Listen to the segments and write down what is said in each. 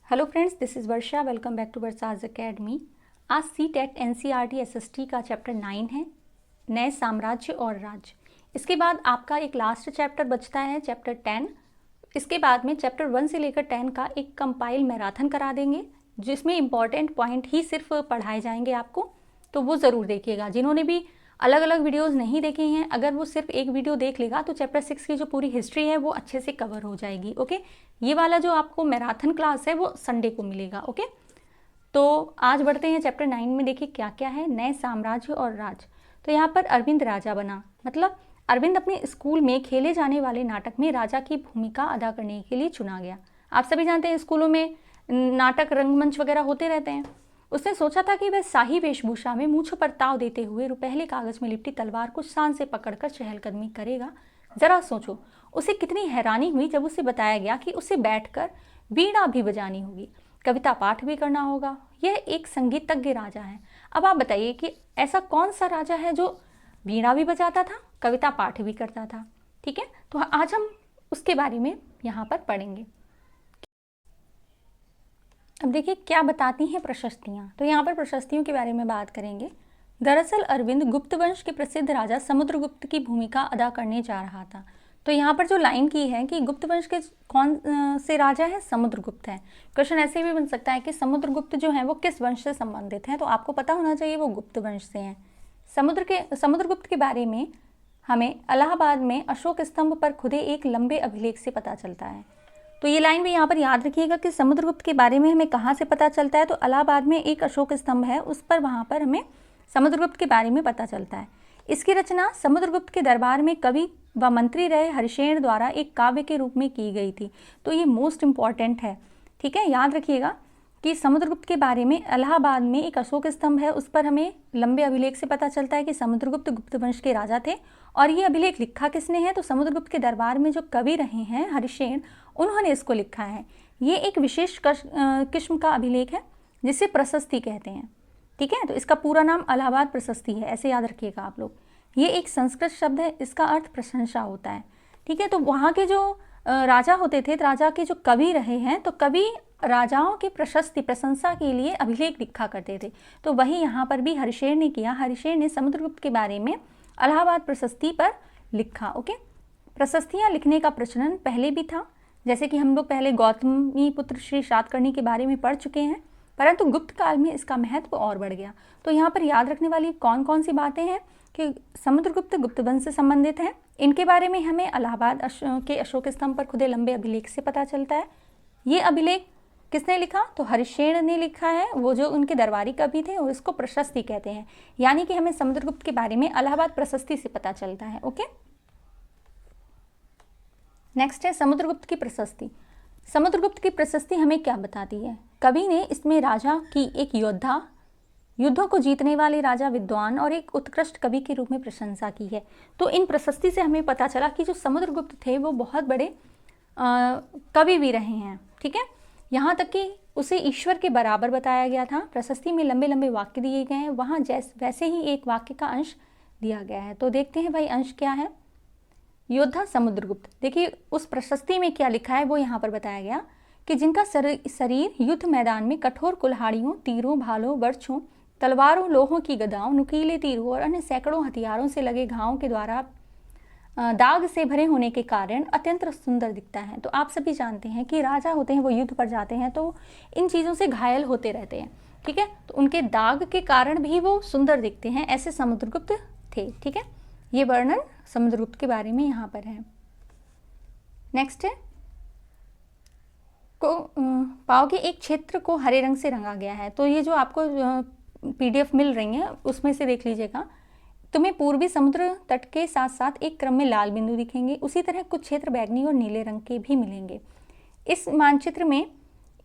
Hello friends, this is Varsha. Welcome back to Varsha's academy. आज CTET NCERT SST का chapter 9 है, नए साम्राज्य और राज्य। इसके बाद आपका एक लास्ट चैप्टर बचता है, चैप्टर 10। इसके बाद में चैप्टर 1 से लेकर 10 का एक कंपाइल मैराथन करा देंगे, जिसमें इंपॉर्टेंट पॉइंट ही सिर्फ पढ़ाए जाएंगे आपको, तो वो ज़रूर देखिएगा। जिन्होंने भी अलग अलग वीडियोस नहीं देखे हैं, अगर वो सिर्फ एक वीडियो देख लेगा तो चैप्टर 6 की जो पूरी हिस्ट्री है वो अच्छे से कवर हो जाएगी। ओके, ये वाला जो आपको मैराथन क्लास है वो संडे को मिलेगा। ओके, तो आज बढ़ते हैं चैप्टर 9 में। देखिए क्या क्या है, नए साम्राज्य और राज। तो यहाँ पर अरविंद राजा बना, मतलब अरविंद अपने स्कूल में खेले जाने वाले नाटक में राजा की भूमिका अदा करने के लिए चुना गया। आप सभी जानते हैं स्कूलों में नाटक, रंगमंच वगैरह होते रहते हैं। उसने सोचा था कि वह शाही वेशभूषा में मूंछ पर ताव देते हुए रुपहले कागज में लिपटी तलवार को शान से पकड़कर चहलकदमी करेगा। जरा सोचो, उसे कितनी हैरानी हुई जब उसे बताया गया कि उसे बैठकर वीणा भी बजानी होगी, कविता पाठ भी करना होगा। यह एक संगीतज्ञ राजा है। अब आप बताइए कि ऐसा कौन सा राजा है जो वीणा भी बजाता था, कविता पाठ भी करता था। ठीक है, तो आज हम उसके बारे में यहाँ पर पढ़ेंगे। अब देखिए क्या बताती हैं प्रशस्तियाँ। तो यहाँ पर प्रशस्तियों के बारे में बात करेंगे। दरअसल अरविंद गुप्त वंश के प्रसिद्ध राजा समुद्रगुप्त की भूमिका अदा करने जा रहा था। तो यहाँ पर जो लाइन की है कि गुप्त वंश के कौन से राजा है, समुद्रगुप्त है। क्वेश्चन ऐसे भी बन सकता है कि समुद्रगुप्त जो है वो किस वंश से संबंधित है, तो आपको पता होना चाहिए वो गुप्त वंश से हैं। समुद्रगुप्त के बारे में हमें इलाहाबाद में अशोक स्तंभ पर खुदे एक लंबे अभिलेख से पता चलता है। तो ये लाइन भी यहाँ पर याद रखिएगा कि समुद्रगुप्त के बारे में हमें कहाँ से पता चलता है, तो इलाहाबाद में एक अशोक स्तंभ है, उस पर वहाँ पर हमें समुद्रगुप्त के बारे में पता चलता है। इसकी रचना समुद्रगुप्त के दरबार में कवि व मंत्री रहे हरिशेन द्वारा एक काव्य के रूप में की गई थी। तो ये मोस्ट इम्पॉर्टेंट है, ठीक है, याद रखिएगा कि समुद्रगुप्त के बारे में इलाहाबाद में एक अशोक स्तंभ है, उस पर हमें लंबे अभिलेख से पता चलता है कि समुद्रगुप्त गुप्त वंश के राजा थे। और ये अभिलेख लिखा किसने है, तो समुद्रगुप्त के दरबार में जो कवि रहे हैं हरिशेन, उन्होंने इसको लिखा है। ये एक विशेष किस्म का अभिलेख है जिसे प्रशस्ति कहते हैं। ठीक है, तो इसका पूरा नाम इलाहाबाद प्रशस्ति है, ऐसे याद रखिएगा आप लोग। ये एक संस्कृत शब्द है, इसका अर्थ प्रशंसा होता है। ठीक है, तो वहाँ के जो राजा होते थे, राजा के जो कवि रहे हैं, तो कवि राजाओं की प्रशस्ति प्रशंसा के लिए अभिलेख लिखा करते थे। तो वही यहाँ पर भी हरिशेन ने किया। हरिशेन ने समुद्रगुप्त के बारे में इलाहाबाद प्रशस्ति पर लिखा। ओके, प्रशस्तियाँ लिखने का प्रचलन पहले भी था, जैसे कि हम लोग पहले गौतमी पुत्र श्री सातकर्णी के बारे में पढ़ चुके हैं, परंतु गुप्त काल में इसका महत्व और बढ़ गया। तो यहाँ पर याद रखने वाली कौन कौन सी बातें हैं कि समुद्रगुप्त गुप्त वंश से संबंधित हैं, इनके बारे में हमें इलाहाबाद के अशोक स्तंभ पर खुदे लंबे अभिलेख से पता चलता है। ये अभिलेख किसने लिखा, तो हरिशेन ने लिखा है, वो जो उनके दरबारी कवि थे, और इसको प्रशस्ति कहते हैं। यानी कि हमें समुद्रगुप्त के बारे में इलाहाबाद प्रशस्ति से पता चलता है। ओके, नेक्स्ट है समुद्रगुप्त की प्रशस्ति। समुद्रगुप्त की प्रशस्ति हमें क्या बताती है, कवि ने इसमें राजा की एक योद्धा, युद्धों को जीतने वाले राजा, विद्वान और एक उत्कृष्ट कवि के रूप में प्रशंसा की है। तो इन प्रशस्ति से हमें पता चला कि जो समुद्रगुप्त थे वो बहुत बड़े कवि भी रहे हैं। ठीक है, यहाँ तक कि उसे ईश्वर के बराबर बताया गया था। प्रशस्ति में लंबे लंबे वाक्य दिए गए हैं, वहाँ वैसे ही एक वाक्य का अंश दिया गया है। तो देखते हैं भाई अंश क्या है। योद्धा समुद्रगुप्त, देखिए उस प्रशस्ति में क्या लिखा है वो यहाँ पर बताया गया कि जिनका शरीर युद्ध मैदान में कठोर कुल्हाड़ियों, तीरों, भालों, बर्छों, तलवारों, लोहों की गदाओं, नुकीले तीरों और अन्य सैकड़ों हथियारों से लगे घावों के द्वारा दाग से भरे होने के कारण अत्यंत सुंदर दिखता है। तो आप सभी जानते हैं कि राजा होते हैं वो युद्ध पर जाते हैं तो इन चीज़ों से घायल होते रहते हैं। ठीक है, तो उनके दाग के कारण भी वो सुंदर दिखते हैं, ऐसे समुद्रगुप्त थे। ठीक है, ये वर्णन समुद्रगुप्त के बारे में यहाँ पर है। नेक्स्ट है पाओगे एक क्षेत्र को हरे रंग से रंगा गया है। तो ये जो आपको PDF मिल रही है उसमें से देख लीजिएगा, तुम्हें पूर्वी समुद्र तट के साथ साथ एक क्रम में लाल बिंदु दिखेंगे, उसी तरह कुछ क्षेत्र बैगनी और नीले रंग के भी मिलेंगे। इस मानचित्र में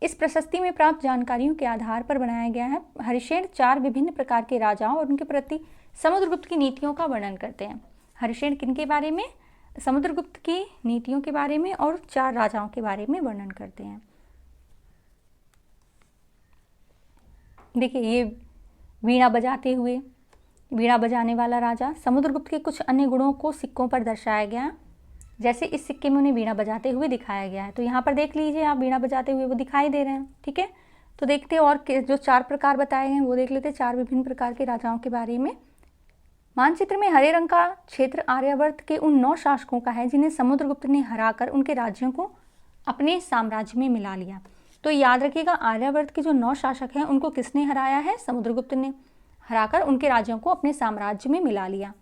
इस प्रशस्ति में प्राप्त जानकारियों के आधार पर बनाया गया है। हरिशेन 4 विभिन्न प्रकार के राजाओं और उनके प्रति समुद्रगुप्त की नीतियों का वर्णन करते हैं। हरिशेन किनके बारे में, समुद्रगुप्त की नीतियों के बारे में और 4 राजाओं के बारे में वर्णन करते हैं। देखिए ये वीणा बजाते हुए, वीणा बजाने वाला राजा। समुद्रगुप्त के कुछ अन्य गुणों को सिक्कों पर दर्शाया गया। जैसे इस सिक्के में उन्हें वीणा बजाते हुए दिखाया गया है। तो यहाँ पर देख लीजिए आप, वीणा बजाते हुए वो दिखाई दे रहे हैं। ठीक है, तो देखते हैं और जो 4 प्रकार बताए हैं वो देख लेते हैं, 4 विभिन्न प्रकार के राजाओं के बारे में। मानचित्र में हरे रंग का क्षेत्र आर्यावर्त के उन 9 शासकों का है जिन्हें समुद्रगुप्त ने हराकर उनके राज्यों को अपने साम्राज्य में मिला लिया। तो याद रखिएगा, आर्यावर्त के जो 9 शासक हैं उनको किसने हराया है? समुद्रगुप्त ने हराकर उनके राज्यों को अपने साम्राज्य में मिला लिया।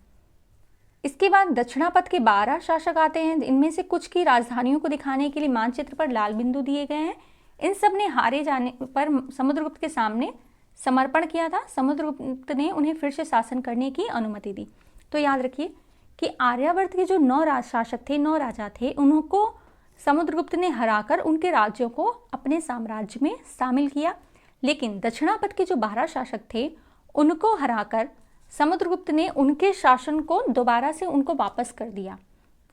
इसके बाद दक्षिणापथ के 12 शासक आते हैं। इनमें से कुछ की राजधानियों को दिखाने के लिए मानचित्र पर लाल बिंदु दिए गए हैं। इन सब ने हारे जाने पर समुद्रगुप्त के सामने समर्पण किया था। समुद्रगुप्त ने उन्हें फिर से शासन करने की अनुमति दी। तो याद रखिए कि आर्यावर्त के जो 9 शासक थे, 9 राजा थे, उनको समुद्रगुप्त ने हराकर उनके राज्यों को अपने साम्राज्य में शामिल किया। लेकिन दक्षिणापथ के जो 12 शासक थे उनको हराकर समुद्रगुप्त ने उनके शासन को दोबारा से उनको वापस कर दिया।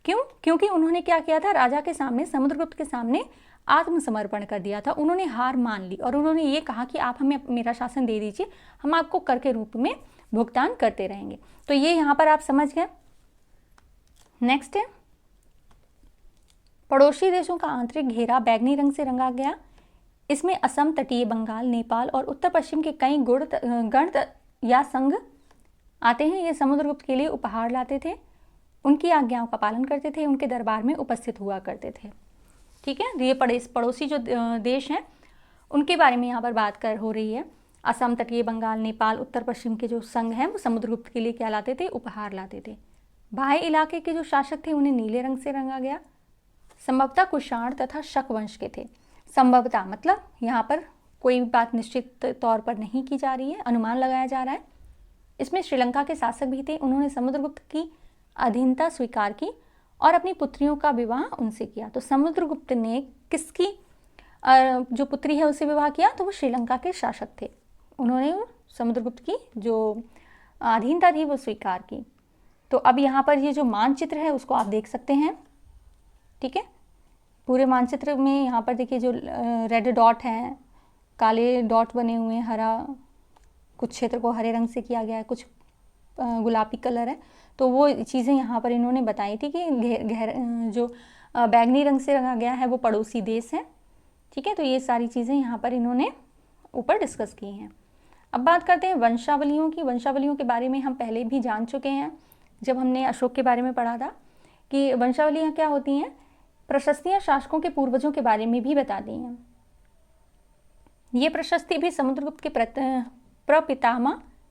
क्यों? क्योंकि उन्होंने क्या किया था? राजा के सामने, समुद्रगुप्त के सामने आत्मसमर्पण कर दिया था। उन्होंने हार मान ली और उन्होंने ये कहा कि आप हमें मेरा शासन दे दीजिए, हम आपको कर के रूप में भुगतान करते रहेंगे। तो ये यहाँ पर आप समझ गए। नेक्स्ट है, पड़ोसी देशों का आंतरिक घेरा बैगनी रंग से रंगा गया। इसमें असम, तटीय बंगाल, नेपाल और उत्तर पश्चिम के कई गण या संघ आते हैं। ये समुद्रगुप्त के लिए उपहार लाते थे, उनकी आज्ञाओं का पालन करते थे, उनके दरबार में उपस्थित हुआ करते थे। ठीक है, ये पड़ोसी जो देश हैं उनके बारे में यहाँ पर बात हो रही है। असम, तटीय बंगाल, नेपाल, उत्तर पश्चिम के जो संघ हैं वो समुद्रगुप्त के लिए क्या लाते थे? उपहार लाते थे। बाह्य इलाके के जो शासक थे उन्हें नीले रंग से रंगा गया। संभवतः कुषाण तथा शक वंश के थे। संभवतः मतलब यहाँ पर कोई बात निश्चित तौर पर नहीं की जा रही है, अनुमान लगाया जा रहा है। इसमें श्रीलंका के शासक भी थे। उन्होंने समुद्रगुप्त की अधीनता स्वीकार की और अपनी पुत्रियों का विवाह उनसे किया। तो समुद्रगुप्त ने किसकी जो पुत्री है उससे विवाह किया? तो वो श्रीलंका के शासक थे। उन्होंने समुद्रगुप्त की जो अधीनता थी वो स्वीकार की। तो अब यहाँ पर ये जो मानचित्र है उसको आप देख सकते हैं। ठीक है, पूरे मानचित्र में यहाँ पर देखिए जो रेड डॉट हैं, काले डॉट बने हुए हैं, हरा, कुछ क्षेत्र को हरे रंग से किया गया है, कुछ गुलाबी कलर है। तो वो चीज़ें यहाँ पर इन्होंने बताई थी कि जो बैगनी रंग से रंगा गया है वो पड़ोसी देश हैं। ठीक है, तो ये सारी चीज़ें यहाँ पर इन्होंने ऊपर डिस्कस की हैं। अब बात करते हैं वंशावलियों की। वंशावलियों के बारे में हम पहले भी जान चुके हैं जब हमने अशोक के बारे में पढ़ा था कि वंशावलियाँ क्या होती हैं। प्रशस्तियाँ शासकों के पूर्वजों के बारे में भी बताती हैं। ये प्रशस्ति भी समुद्रगुप्त के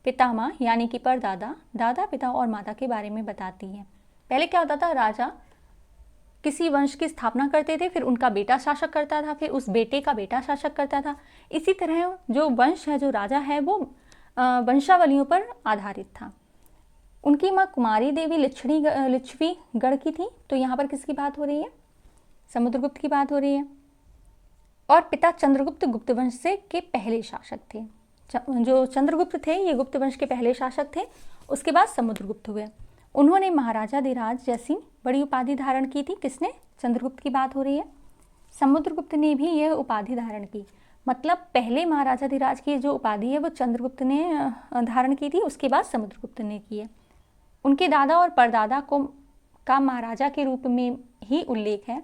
पितामह यानी कि परदादा, दादा, पिता और माता के बारे में बताती है। पहले क्या होता था, राजा किसी वंश की स्थापना करते थे, फिर उनका बेटा शासक करता था, फिर उस बेटे का बेटा शासक करता था। इसी तरह जो वंश है, जो राजा है, वो वंशावलियों पर आधारित था। उनकी माँ कुमारी देवी लिच्छवी गढ़ की थी। तो यहाँ पर किसकी बात हो रही है? समुद्रगुप्त की बात हो रही है। और पिता चंद्रगुप्त गुप्त वंश से के पहले शासक थे। जो चंद्रगुप्त थे ये गुप्त वंश के पहले शासक थे। उसके बाद समुद्रगुप्त हुए। उन्होंने महाराजाधिराज जैसी बड़ी उपाधि धारण की थी। किसने? चंद्रगुप्त की बात हो रही है। समुद्रगुप्त ने भी यह उपाधि धारण की। मतलब पहले महाराजाधिराज की जो उपाधि है वो चंद्रगुप्त ने धारण की थी, उसके बाद समुद्रगुप्त ने की है। उनके दादा और परदादा का महाराजा के रूप में ही उल्लेख है।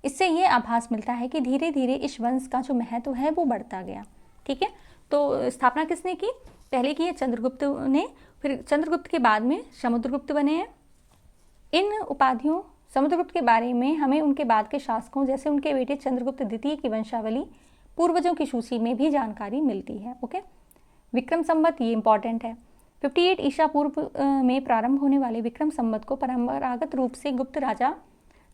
इससे ये आभास मिलता है कि धीरे धीरे इस वंश का जो महत्व है वो बढ़ता गया। ठीक है, तो स्थापना किसने की? पहले की है चंद्रगुप्त ने, फिर चंद्रगुप्त के बाद में समुद्रगुप्त बने हैं। इन उपाधियों समुद्रगुप्त के बारे में हमें उनके बाद के शासकों जैसे उनके बेटे चंद्रगुप्त द्वितीय की वंशावली, पूर्वजों की सूची में भी जानकारी मिलती है। ओके, विक्रम संवत, ये इंपॉर्टेंट है। 58 ईसा पूर्व में प्रारंभ होने वाले विक्रम संवत को परंपरागत रूप से गुप्त राजा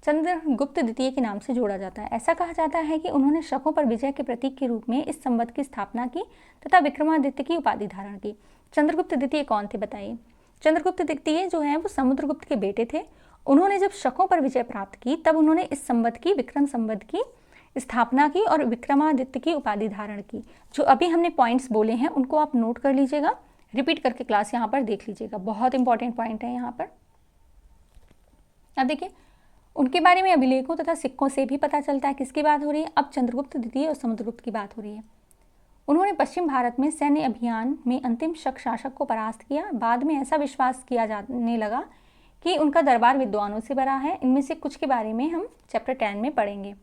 चंद्रगुप्त द्वितीय के नाम से जोड़ा जाता है। ऐसा कहा जाता है कि उन्होंने शकों पर विजय के प्रतीक के रूप में इस संवत की स्थापना की तथा विक्रमादित्य की उपाधि धारण की। चंद्रगुप्त द्वितीय कौन थे बताइए? चंद्रगुप्त द्वितीय जो है वो समुद्रगुप्त के बेटे थे। उन्होंने जब शकों पर विजय प्राप्त की तब उन्होंने इस संवत की, विक्रम संवत की स्थापना की और विक्रमादित्य की उपाधि धारण की। जो अभी हमने पॉइंट्स बोले हैं उनको आप नोट कर लीजिएगा, रिपीट करके क्लास यहाँ पर देख लीजिएगा, बहुत इंपॉर्टेंट पॉइंट है यहाँ पर। अब देखिए उनके बारे में अभिलेखों तथा सिक्कों से भी पता चलता है किसकी बात हो रही है। अब चंद्रगुप्त द्वितीय और समुद्रगुप्त की बात हो रही है। उन्होंने पश्चिम भारत में सैन्य अभियान में अंतिम शक शासक को परास्त किया। बाद में ऐसा विश्वास किया जाने लगा कि उनका दरबार विद्वानों से भरा है। इनमें से कुछ के बारे में हम चैप्टर 10 में पढ़ेंगे।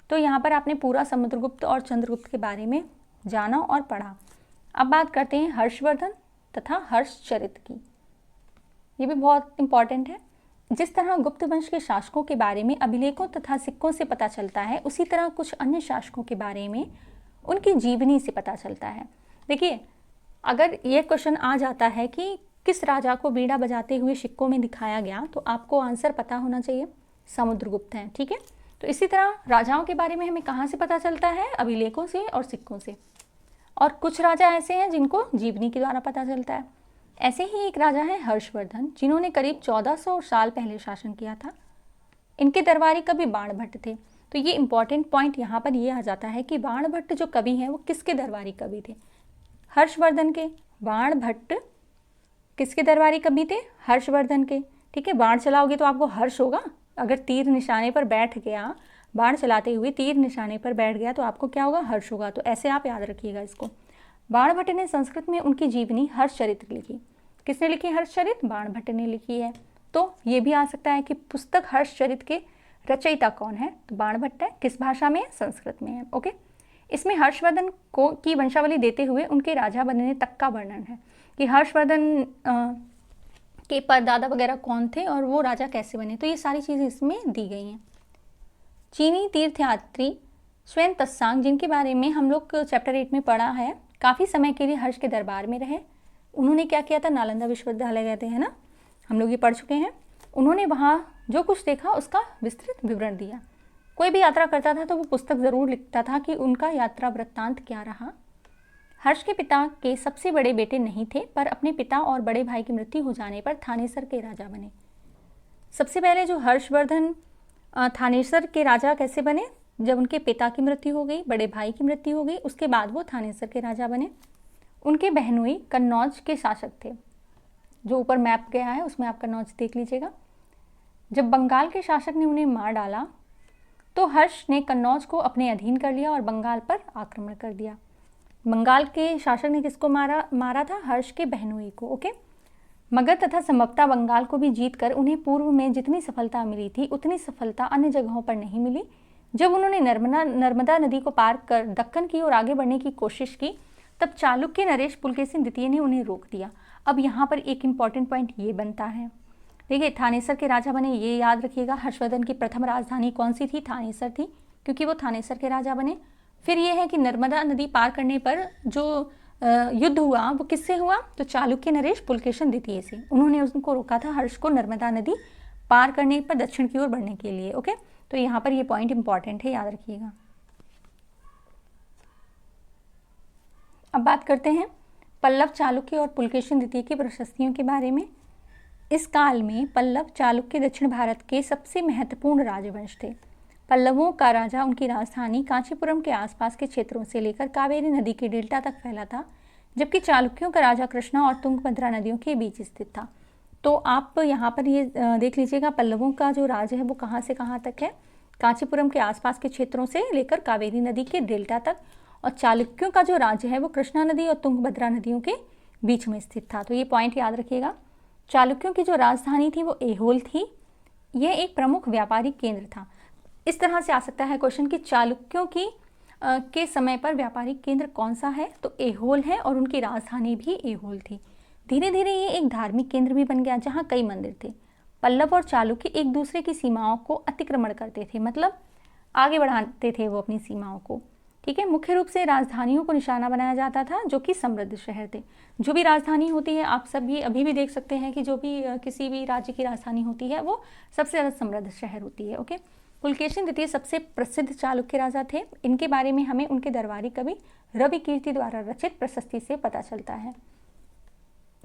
तो यहाँ पर आपने पूरा समुद्रगुप्त और चंद्रगुप्त के बारे में जाना और पढ़ा। अब बात करते हैं हर्षवर्धन तथा हर्षचरित की। ये भी बहुत इम्पॉर्टेंट है। जिस तरह गुप्त वंश के शासकों के बारे में अभिलेखों तथा सिक्कों से पता चलता है, उसी तरह कुछ अन्य शासकों के बारे में उनकी जीवनी से पता चलता है। देखिए, अगर ये क्वेश्चन आ जाता है कि किस राजा को बीड़ा बजाते हुए सिक्कों में दिखाया गया, तो आपको आंसर पता होना चाहिए, समुद्रगुप्त हैं। ठीक है, तो इसी तरह राजाओं के बारे में हमें कहाँ से पता चलता है? अभिलेखों से और सिक्कों से। और कुछ राजा ऐसे हैं जिनको जीवनी के द्वारा पता चलता है। ऐसे ही एक राजा है हर्षवर्धन, जिन्होंने करीब 1400 साल पहले शासन किया था। इनके दरबारी कवि बाणभट्ट थे। तो ये इंपॉर्टेंट पॉइंट यहाँ पर ये आ जाता है कि बाणभट्ट जो कवि हैं वो किसके दरबारी कवि थे? हर्षवर्धन के। बाणभट्ट किसके दरबारी कवि थे? हर्षवर्धन के। ठीक है, बाण चलाओगे तो आपको हर्ष होगा। अगर तीर निशाने पर बैठ गया, बाण चलाते हुए तीर निशाने पर बैठ गया तो आपको क्या होगा? हर्ष होगा। तो ऐसे आप याद रखिएगा इसको। बाणभट्ट ने संस्कृत में उनकी जीवनी हर्षचरित लिखी। किसने लिखी हर्षचरित? बाणभट्ट ने लिखी है। तो ये भी आ सकता है कि पुस्तक हर्षचरित के रचयिता कौन है? तो बाणभट्ट है। किस भाषा में? संस्कृत में है। ओके, इसमें हर्षवर्धन को की वंशावली देते हुए उनके राजा बनने तक का वर्णन है कि हर्षवर्धन के परदादा वगैरह कौन थे और वो राजा कैसे बने। तो ये सारी चीज़ें इसमें दी गई हैं। चीनी तीर्थयात्री स्वयं तत्सांग, जिनके बारे में हम लोग चैप्टर 8 में पढ़ा है, काफ़ी समय के लिए हर्ष के दरबार में रहे। उन्होंने क्या किया था? नालंदा विश्वविद्यालय गए थे, है ना, हम लोग ये पढ़ चुके हैं। उन्होंने वहाँ जो कुछ देखा उसका विस्तृत विवरण दिया। कोई भी यात्रा करता था तो वो पुस्तक ज़रूर लिखता था कि उनका यात्रा वृत्तांत क्या रहा। हर्ष के पिता के सबसे बड़े बेटे नहीं थे, पर अपने पिता और बड़े भाई की मृत्यु हो जाने पर थानेसर के राजा बने। सबसे पहले जो हर्षवर्धन थानेसर के राजा कैसे बने? जब उनके पिता की मृत्यु हो गई, बड़े भाई की मृत्यु हो गई, उसके बाद वो थानेसर के राजा बने। उनके बहनोई कन्नौज के शासक थे। जो ऊपर मैप गया है उसमें आप कन्नौज देख लीजिएगा। जब बंगाल के शासक ने उन्हें मार डाला तो हर्ष ने कन्नौज को अपने अधीन कर लिया और बंगाल पर आक्रमण कर दिया। बंगाल के शासक ने किसको मारा था? हर्ष के बहनोई को। ओके, मगध तथा संभवतः बंगाल को भी जीतकर उन्हें पूर्व में जितनी सफलता मिली थी उतनी सफलता अन्य जगहों पर नहीं मिली। जब उन्होंने नर्मदा नदी को पार कर दक्कन की ओर आगे बढ़ने की कोशिश की, तब चालुक्य नरेश पुलकेशिन द्वितीय ने उन्हें रोक दिया। अब यहाँ पर एक इम्पॉर्टेंट पॉइंट ये बनता है, देखिए, थानेसर के राजा बने, ये याद रखिएगा। हर्षवर्धन की प्रथम राजधानी कौन सी थी? थानेसर थी, क्योंकि वो थानेसर के राजा बने। फिर ये है कि नर्मदा नदी पार करने पर जो युद्ध हुआ वो किससे हुआ? तो चालुक्य नरेश पुलकेशिन द्वितीय से। उन्होंने उनको रोका था हर्ष को नर्मदा नदी पार करने पर दक्षिण की ओर बढ़ने के लिए। ओके, तो यहाँ पर ये पॉइंट इंपॉर्टेंट है, याद रखिएगा। अब बात करते हैं पल्लव, चालुक्य और पुलकेशिन द्वितीय की प्रशस्तियों के बारे में। इस काल में पल्लव चालुक्य दक्षिण भारत के सबसे महत्वपूर्ण राजवंश थे। पल्लवों का राजा उनकी राजधानी कांचीपुरम के आसपास के क्षेत्रों से लेकर कावेरी नदी के डेल्टा तक फैला था, जबकि चालुक्यों का राजा कृष्णा और तुंगभद्रा नदियों के बीच स्थित था। तो आप यहाँ पर ये देख लीजिएगा, पल्लवों का जो राज है वो कहाँ से कहाँ तक है? कांचीपुरम के आसपास के क्षेत्रों से लेकर कावेरी नदी के डेल्टा तक। और चालुक्यों का जो राज्य है वो कृष्णा नदी और तुंगभद्रा नदियों के बीच में स्थित था। तो ये पॉइंट याद रखिएगा। चालुक्यों की जो राजधानी थी वो ऐहोल थी। यह एक प्रमुख व्यापारिक केंद्र था। इस तरह से आ सकता है क्वेश्चन कि चालुक्यों की के समय पर व्यापारिक केंद्र कौन सा है? तो ऐहोल है, और उनकी राजधानी भी ऐहोल थी। धीरे धीरे ये एक धार्मिक केंद्र भी बन गया जहाँ कई मंदिर थे। पल्लव और चालुक्य एक दूसरे की सीमाओं को अतिक्रमण करते थे, मतलब आगे बढ़ाते थे वो अपनी सीमाओं को। ठीक है, मुख्य रूप से राजधानियों को निशाना बनाया जाता था जो कि समृद्ध शहर थे। जो भी राजधानी होती है, आप सब भी अभी भी देख सकते हैं कि जो भी किसी भी राज्य की राजधानी होती है वो सबसे ज़्यादा समृद्ध शहर होती है। ओके, पुलकेशिन द्वितीय सबसे प्रसिद्ध चालुक्य राजा थे। इनके बारे में हमें उनके दरबारी कवि रवि कीर्ति द्वारा रचित प्रशस्ति से पता चलता है।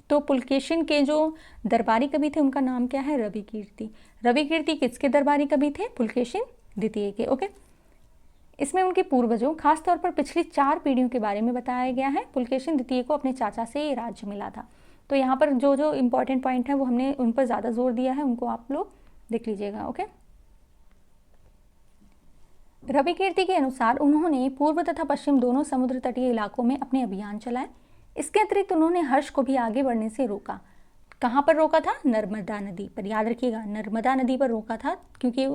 तो पुलकेशिन के जो दरबारी कवि थे उनका नाम क्या है? रवि कीर्ति। रवि कीर्ति किसके दरबारी कवि थे? पुलकेशिन द्वितीय के। ओके, इसमें उनके पूर्वजों, खासतौर पर पिछली 4 पीढ़ियों के बारे में बताया गया है। पुलकेशिन द्वितीय को अपने चाचा से ये राज्य मिला था। तो यहाँ पर जो जो इम्पोर्टेंट पॉइंट है वो हमने उन पर ज़्यादा जोर दिया है, उनको आप लोग देख लीजिएगा। ओके, रवि कीर्ति के अनुसार उन्होंने पूर्व तथा पश्चिम दोनों समुद्र तटीय इलाकों में अपने अभियान चलाए। इसके अतिरिक्त उन्होंने हर्ष को भी आगे बढ़ने से रोका। कहाँ पर रोका था? नर्मदा नदी पर, याद रखिएगा नर्मदा नदी पर रोका था, क्योंकि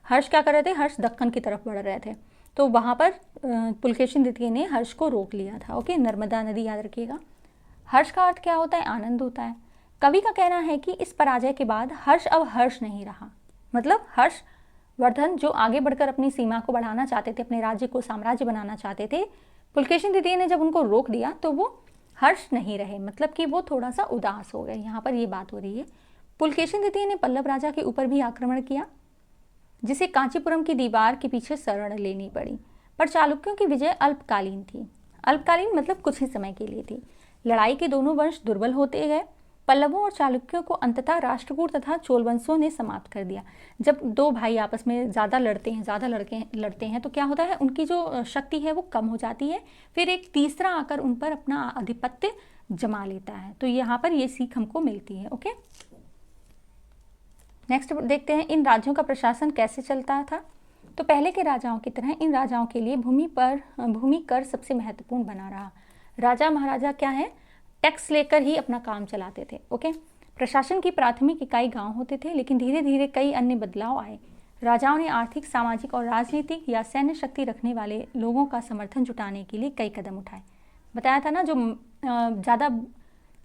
हर्ष क्या कर रहे थे? हर्ष दक्कन की तरफ बढ़ रहे थे, तो वहाँ पर पुलकेशिन द्वितीय ने हर्ष को रोक लिया था। ओके, नर्मदा नदी याद रखिएगा। हर्ष का अर्थ क्या होता है? आनंद होता है। कवि का कहना है कि इस पराजय के बाद हर्ष अब हर्ष नहीं रहा, मतलब हर्षवर्धन जो आगे बढ़कर अपनी सीमा को बढ़ाना चाहते थे, अपने राज्य को साम्राज्य बनाना चाहते थे, पुलकेशिन द्वितीय ने जब उनको रोक दिया तो वो हर्ष नहीं रहे, मतलब कि वो थोड़ा सा उदास हो गए। यहाँ पर ये बात हो रही है। पुलकेशिन द्वितीय ने पल्लव राजा के ऊपर भी आक्रमण किया, जिसे कांचीपुरम की दीवार के पीछे शरण लेनी पड़ी। पर चालुक्यों की विजय अल्पकालीन थी। अल्पकालीन मतलब कुछ ही समय के लिए थी। लड़ाई के दोनों वंश दुर्बल होते गए। पल्लवों और चालुक्यों को अंततः राष्ट्रकूट तथा चोल वंशों ने समाप्त कर दिया। जब दो भाई आपस में ज़्यादा लड़ते हैं तो क्या होता है? उनकी जो शक्ति है वो कम हो जाती है, फिर एक तीसरा आकर उन पर अपना आधिपत्य जमा लेता है। तो यहाँ पर ये सीख हमको मिलती है। ओके, नेक्स्ट देखते हैं, इन राज्यों का प्रशासन कैसे चलता था। तो पहले के राजाओं की तरह इन राजाओं के लिए भूमि कर सबसे महत्वपूर्ण बना रहा। राजा महाराजा क्या है? टैक्स लेकर ही अपना काम चलाते थे। ओके, प्रशासन की प्राथमिक इकाई गांव होते थे, लेकिन धीरे धीरे कई अन्य बदलाव आए। राजाओं ने आर्थिक, सामाजिक और राजनीतिक या सैन्य शक्ति रखने वाले लोगों का समर्थन जुटाने के लिए कई कदम उठाए। बताया था ना, जो ज़्यादा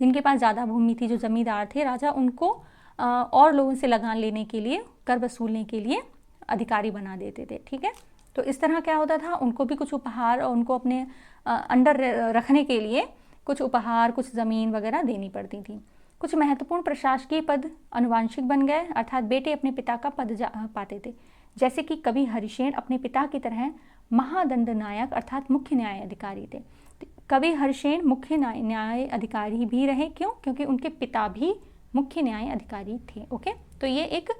जिनके पास ज़्यादा भूमि थी, जो जमींदार थे राजा, उनको और लोगों से लगान लेने के लिए, कर वसूलने के लिए अधिकारी बना देते थे। ठीक है, तो इस तरह क्या होता था, उनको भी कुछ उपहार और उनको अपने अंडर रखने के लिए कुछ उपहार, कुछ ज़मीन वगैरह देनी पड़ती थी। कुछ महत्वपूर्ण प्रशासकीय पद अनुवांशिक बन गए, अर्थात बेटे अपने पिता का पद पाते थे। जैसे कि कवि हरिसेन अपने पिता की तरह महादंड नायक अर्थात मुख्य न्याय अधिकारी थे। कवि हरिसेन मुख्य न्याय अधिकारी भी रहे। क्यों? क्योंकि उनके पिता भी मुख्य न्याय अधिकारी थे। ओके, तो ये एक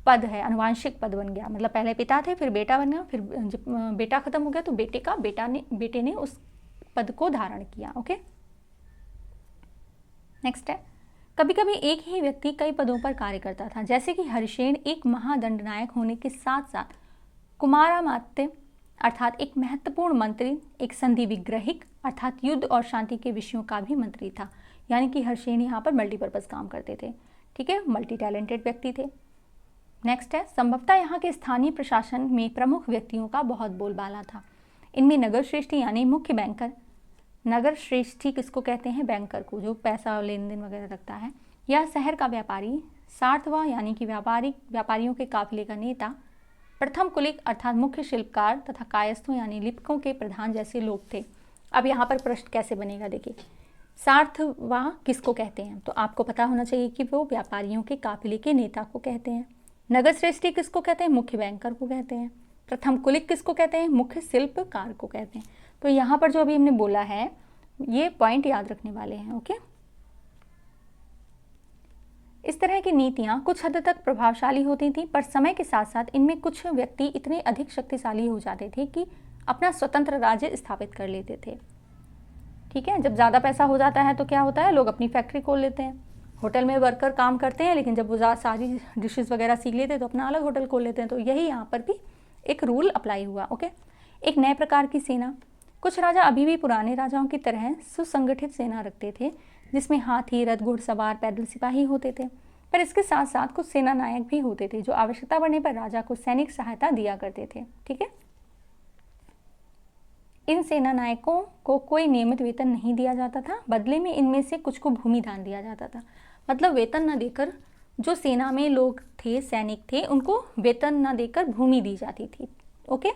पद है, अनुवांशिक पद बन गया, मतलब पहले पिता थे, फिर बेटा बन गया, फिर जब बेटा खत्म हो गया तो बेटे ने उस पद को धारण किया। ओके, नेक्स्ट है, कभी कभी एक ही व्यक्ति कई पदों पर कार्य करता था। जैसे कि हरिसेन एक महादंडनायक होने के साथ साथ कुमारामात्य अर्थात एक महत्वपूर्ण मंत्री, एक संधि विग्रहिक अर्थात युद्ध और शांति के विषयों का भी मंत्री था। यानी कि हरिसेन यहाँ पर मल्टीपर्पज़ काम करते थे। ठीक है, मल्टी टैलेंटेड व्यक्ति थे। नेक्स्ट है, संभवतः यहाँ के स्थानीय प्रशासन में प्रमुख व्यक्तियों का बहुत बोलबाला था। इनमें नगर श्रेष्ठी यानी मुख्य बैंकर, नगर श्रेष्ठी किसको कहते हैं? बैंकर को, जो पैसा लेन देन वगैरह रखता है, या शहर का व्यापारी, सार्थवा यानी कि व्यापारियों के काफिले का नेता, प्रथम कुलिक अर्थात मुख्य शिल्पकार तथा कायस्थों यानी लिपिकों के प्रधान जैसे लोग थे। अब यहाँ पर प्रश्न कैसे बनेगा, देखिए, सार्थवा किसको कहते हैं? तो आपको पता होना चाहिए कि वो व्यापारियों के काफिले के नेता को कहते हैं। नगर श्रेष्ठी किसको कहते हैं? मुख्य बैंकर को कहते हैं। प्रथम कुलिक किसको कहते हैं? मुख्य शिल्पकार को कहते हैं। तो यहाँ पर जो अभी हमने बोला है ये पॉइंट याद रखने वाले हैं। ओके, इस तरह की नीतियाँ कुछ हद तक प्रभावशाली होती थी, पर समय के साथ साथ इनमें कुछ व्यक्ति इतने अधिक शक्तिशाली हो जाते थे कि अपना स्वतंत्र राज्य स्थापित कर लेते थे। ठीक है, जब ज़्यादा पैसा हो जाता है तो क्या होता है, लोग अपनी फैक्ट्री खोल लेते हैं। होटल में वर्कर काम करते हैं, लेकिन जब वो सारी डिशेस वगैरह सीख लेते हैं तो अपना अलग होटल खोल लेते हैं। तो यही यहाँ पर भी एक रूल अप्लाई हुआ। ओके, एक नए प्रकार की सेना। कुछ राजा अभी भी पुराने राजाओं की तरह सुसंगठित सेना रखते थे, जिसमें हाथी, रथ, घुड़सवार, पैदल सिपाही होते थे। पर इसके साथ साथ कुछ सेना नायक भी होते थे, जो आवश्यकता पड़ने पर राजा को सैनिक सहायता दिया करते थे। ठीक है, इन सेना नायकों को कोई नियमित वेतन नहीं दिया जाता था, बदले में इनमें से कुछ को भूमि दान दिया जाता था। मतलब वेतन न देकर, जो सेना में लोग थे, सैनिक थे, उनको वेतन न देकर भूमि दी जाती थी। ओके,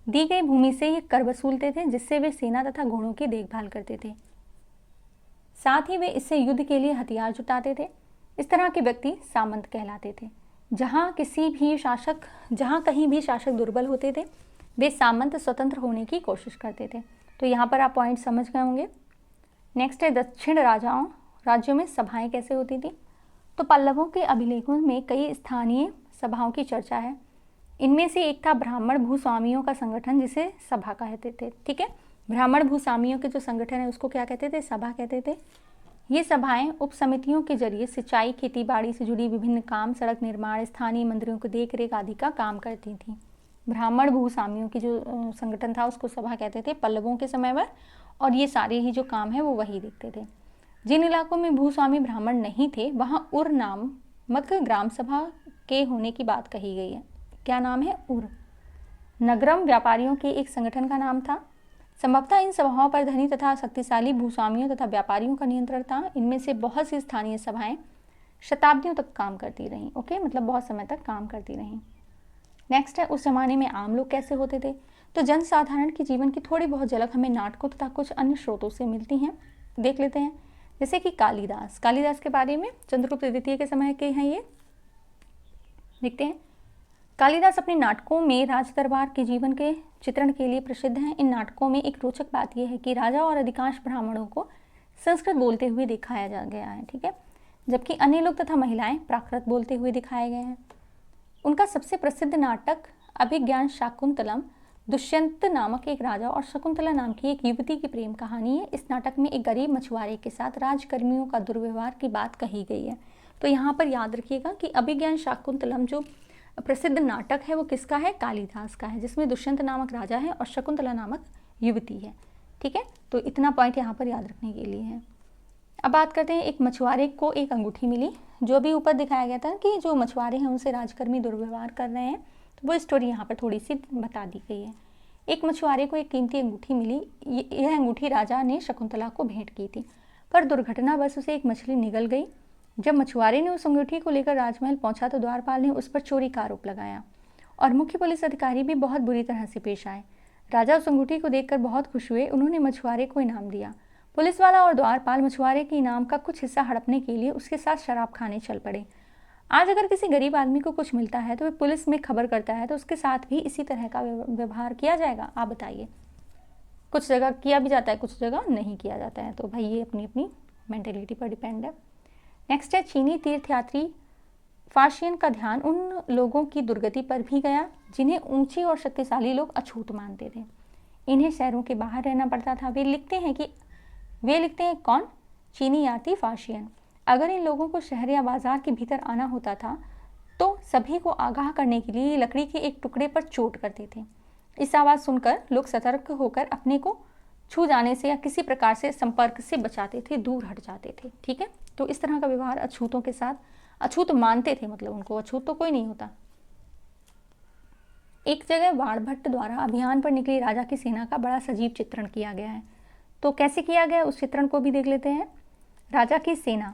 दी गई भूमि से ये कर वसूलते थे, जिससे वे सेना तथा घोड़ों की देखभाल करते थे। साथ ही वे इससे युद्ध के लिए हथियार जुटाते थे। इस तरह के व्यक्ति सामंत कहलाते थे। जहाँ कहीं भी शासक दुर्बल होते थे, वे सामंत स्वतंत्र होने की कोशिश करते थे। तो यहाँ पर आप पॉइंट समझ गए होंगे। नेक्स्ट है, दक्षिण राज्यों में सभाएं कैसे होती थी। तो पल्लवों के अभिलेखों में कई स्थानीय सभाओं की चर्चा है। इनमें से एक था ब्राह्मण भूस्वामियों का संगठन, जिसे सभा कहते थे। ठीक है, ब्राह्मण भूस्वामियों के जो संगठन है उसको क्या कहते थे? सभा कहते थे। ये सभाएं उप समितियों के जरिए सिंचाई, खेती बाड़ी से जुड़ी विभिन्न काम, सड़क निर्माण, स्थानीय मंदिरों की देखरेख आदि का काम करती थी। ब्राह्मण भूस्वामियों की जो संगठन था उसको सभा कहते थे पल्लवों के समय पर, और ये सारे ही जो काम है वो वही देखते थे। जिन इलाकों में भूस्वामी ब्राह्मण नहीं थे वहाँ उर नामक ग्राम सभा के होने की बात कही गई है। क्या नाम है? उर। नगरम व्यापारियों के एक संगठन का नाम था। संभवतः इन सभाओं पर धनी तथा शक्तिशाली भूस्वामियों तथा व्यापारियों का नियंत्रण था। इनमें से बहुत सी स्थानीय सभाएं शताब्दियों तक काम करती रहीं। ओके, मतलब बहुत समय तक काम करती रहीं। नेक्स्ट है, उस जमाने में आम लोग कैसे होते थे? तो जनसाधारण के जीवन की थोड़ी बहुत झलक हमें नाटकों तथा कुछ अन्य स्रोतों से मिलती हैं। देख लेते हैं। जैसे कि कालिदास के बारे में, चंद्रगुप्त द्वितीय के समय के हैं ये। देखते हैं। कालिदास अपने नाटकों में राज दरबार के जीवन के चित्रण के लिए प्रसिद्ध हैं। इन नाटकों में एक रोचक बात यह है कि राजा और अधिकांश ब्राह्मणों को संस्कृत बोलते हुए दिखाया जा गया है, ठीक है, जबकि अन्य लोग तथा महिलाएं प्राकृत बोलते हुए दिखाए गए हैं। उनका सबसे प्रसिद्ध नाटक अभिज्ञान शाकुंतलम दुष्यंत नामक एक राजा और शकुंतला नाम की एक युवती की प्रेम कहानी है। इस नाटक में एक गरीब मछुआरे के साथ राजकर्मियों का दुर्व्यवहार की बात कही गई है। तो यहाँ पर याद रखिएगा कि अभिज्ञान शाकुंतलम जो प्रसिद्ध नाटक है वो किसका है? कालिदास का है, जिसमें दुष्यंत नामक राजा है और शकुंतला नामक युवती है, ठीक है। तो इतना पॉइंट यहाँ पर याद रखने के लिए है। अब बात करते हैं, एक मछुआरे को एक अंगूठी मिली। जो भी ऊपर दिखाया गया था कि जो मछुआरे हैं उनसे राजकर्मी दुर्व्यवहार कर रहे हैं, तो वो स्टोरी यहाँ पर थोड़ी सी बता दी गई है। एक मछुआरे को एक कीमती अंगूठी मिली। यह अंगूठी राजा ने शकुंतला को भेंट की थी, पर दुर्घटनावश उसे एक मछली निगल गई। जब मछुआरे ने उस अंगूठी को लेकर राजमहल पहुंचा तो द्वारपाल ने उस पर चोरी का आरोप लगाया और मुख्य पुलिस अधिकारी भी बहुत बुरी तरह से पेश आए। राजा उस अंगूठी को देखकर बहुत खुश हुए। उन्होंने मछुआरे को इनाम दिया। पुलिस वाला और द्वारपाल मछुआरे के इनाम का कुछ हिस्सा हड़पने के लिए उसके साथ शराब खाने चल पड़े। आज अगर किसी गरीब आदमी को कुछ मिलता है तो वह पुलिस में खबर करता है, तो उसके साथ भी इसी तरह का व्यवहार किया जाएगा? आप बताइए। कुछ जगह किया भी जाता है, कुछ जगह नहीं किया जाता है। तो भाई ये अपनी अपनी मेंटेलिटी पर डिपेंड है। नेक्स्ट है, चीनी तीर्थयात्री फाशियन का ध्यान उन लोगों की दुर्गति पर भी गया जिन्हें ऊंची और शक्तिशाली लोग अछूत मानते थे। इन्हें शहरों के बाहर रहना पड़ता था। वे लिखते हैं कौन? चीनी यात्री फाशियन। अगर इन लोगों को शहर या बाजार के भीतर आना होता था तो सभी को आगाह करने के लिए लकड़ी के एक टुकड़े पर चोट करते थे। इस आवाज़ सुनकर लोग सतर्क होकर अपने को छू जाने से या किसी प्रकार से संपर्क से बचाते थे, दूर हट जाते थे, ठीक है। तो इस तरह का व्यवहार अछूतों के साथ, अछूत मानते थे, मतलब उनको अछूत तो कोई नहीं होता। एक जगह बाणभट्ट द्वारा अभियान पर निकली राजा की सेना का बड़ा सजीव चित्रण किया गया है। तो कैसे किया गया उस चित्रण को भी देख लेते हैं। राजा की सेना।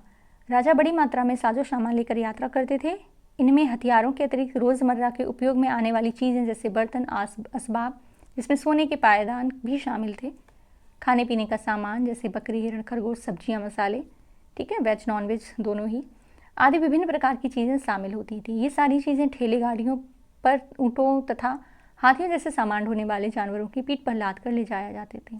राजा बड़ी मात्रा में साजो सामान लेकर यात्रा करते थे। इनमें हथियारों के अतिरिक्त रोज़मर्रा के उपयोग में आने वाली चीज़ें जैसे बर्तन, असबाब, जिसमें सोने के पायदान भी शामिल थे, खाने पीने का सामान जैसे बकरी, हिरण, खरगोश, सब्जियां, मसाले, ठीक है, वेज नॉन वेज दोनों ही, आदि विभिन्न प्रकार की चीज़ें शामिल होती थी। ये सारी चीज़ें ठेले गाड़ियों पर ऊँटों तथा हाथियों जैसे सामान ढोने वाले जानवरों की पीठ पर लाद कर ले जाया जाते थे।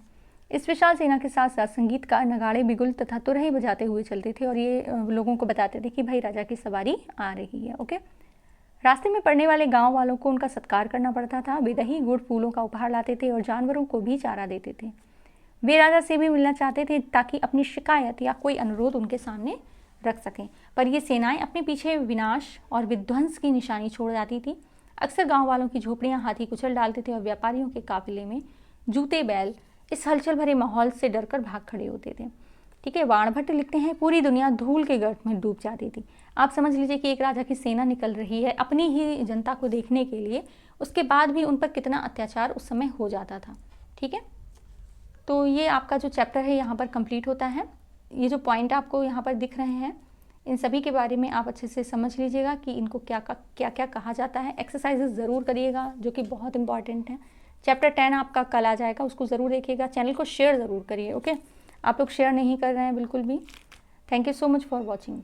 इस विशाल सेना के साथ साथ संगीतकार नगाड़े, बिगुल तथा तुरही बजाते हुए चलते थे और ये लोगों को बताते थे कि भाई राजा की सवारी आ रही है। ओके। रास्ते में पड़ने वाले गांव वालों को उनका सत्कार करना पड़ता था। वे दही, गुड़, फूलों का उपहार लाते थे और जानवरों को भी चारा देते थे। वे राजा से भी मिलना चाहते थे ताकि अपनी शिकायत या कोई अनुरोध उनके सामने रख सकें, पर ये सेनाएं अपने पीछे विनाश और विध्वंस की निशानी छोड़ जाती थी। अक्सर गाँव वालों की झोपड़ियाँ हाथी कुचल डालते थे और व्यापारियों के काफिले में जूते बैल इस हलचल भरे माहौल से डरकर भाग खड़े होते थे, ठीक है। बाणभट्ट लिखते हैं, पूरी दुनिया धूल के गर्त में डूब जाती थी। आप समझ लीजिए कि एक राजा की सेना निकल रही है अपनी ही जनता को देखने के लिए, उसके बाद भी उन पर कितना अत्याचार उस समय हो जाता था, ठीक है। तो ये आपका जो चैप्टर है यहाँ पर कंप्लीट होता है। ये जो पॉइंट आपको यहाँ पर दिख रहे हैं इन सभी के बारे में आप अच्छे से समझ लीजिएगा कि इनको क्या क्या कहा जाता है। एक्सरसाइजेस ज़रूर करिएगा जो कि बहुत इंपॉर्टेंट है। चैप्टर 10 आपका कल आ जाएगा, उसको ज़रूर देखिएगा। चैनल को शेयर ज़रूर करिए, ओके। आप लोग शेयर नहीं कर रहे हैं बिल्कुल भी। Thank you so much for watching.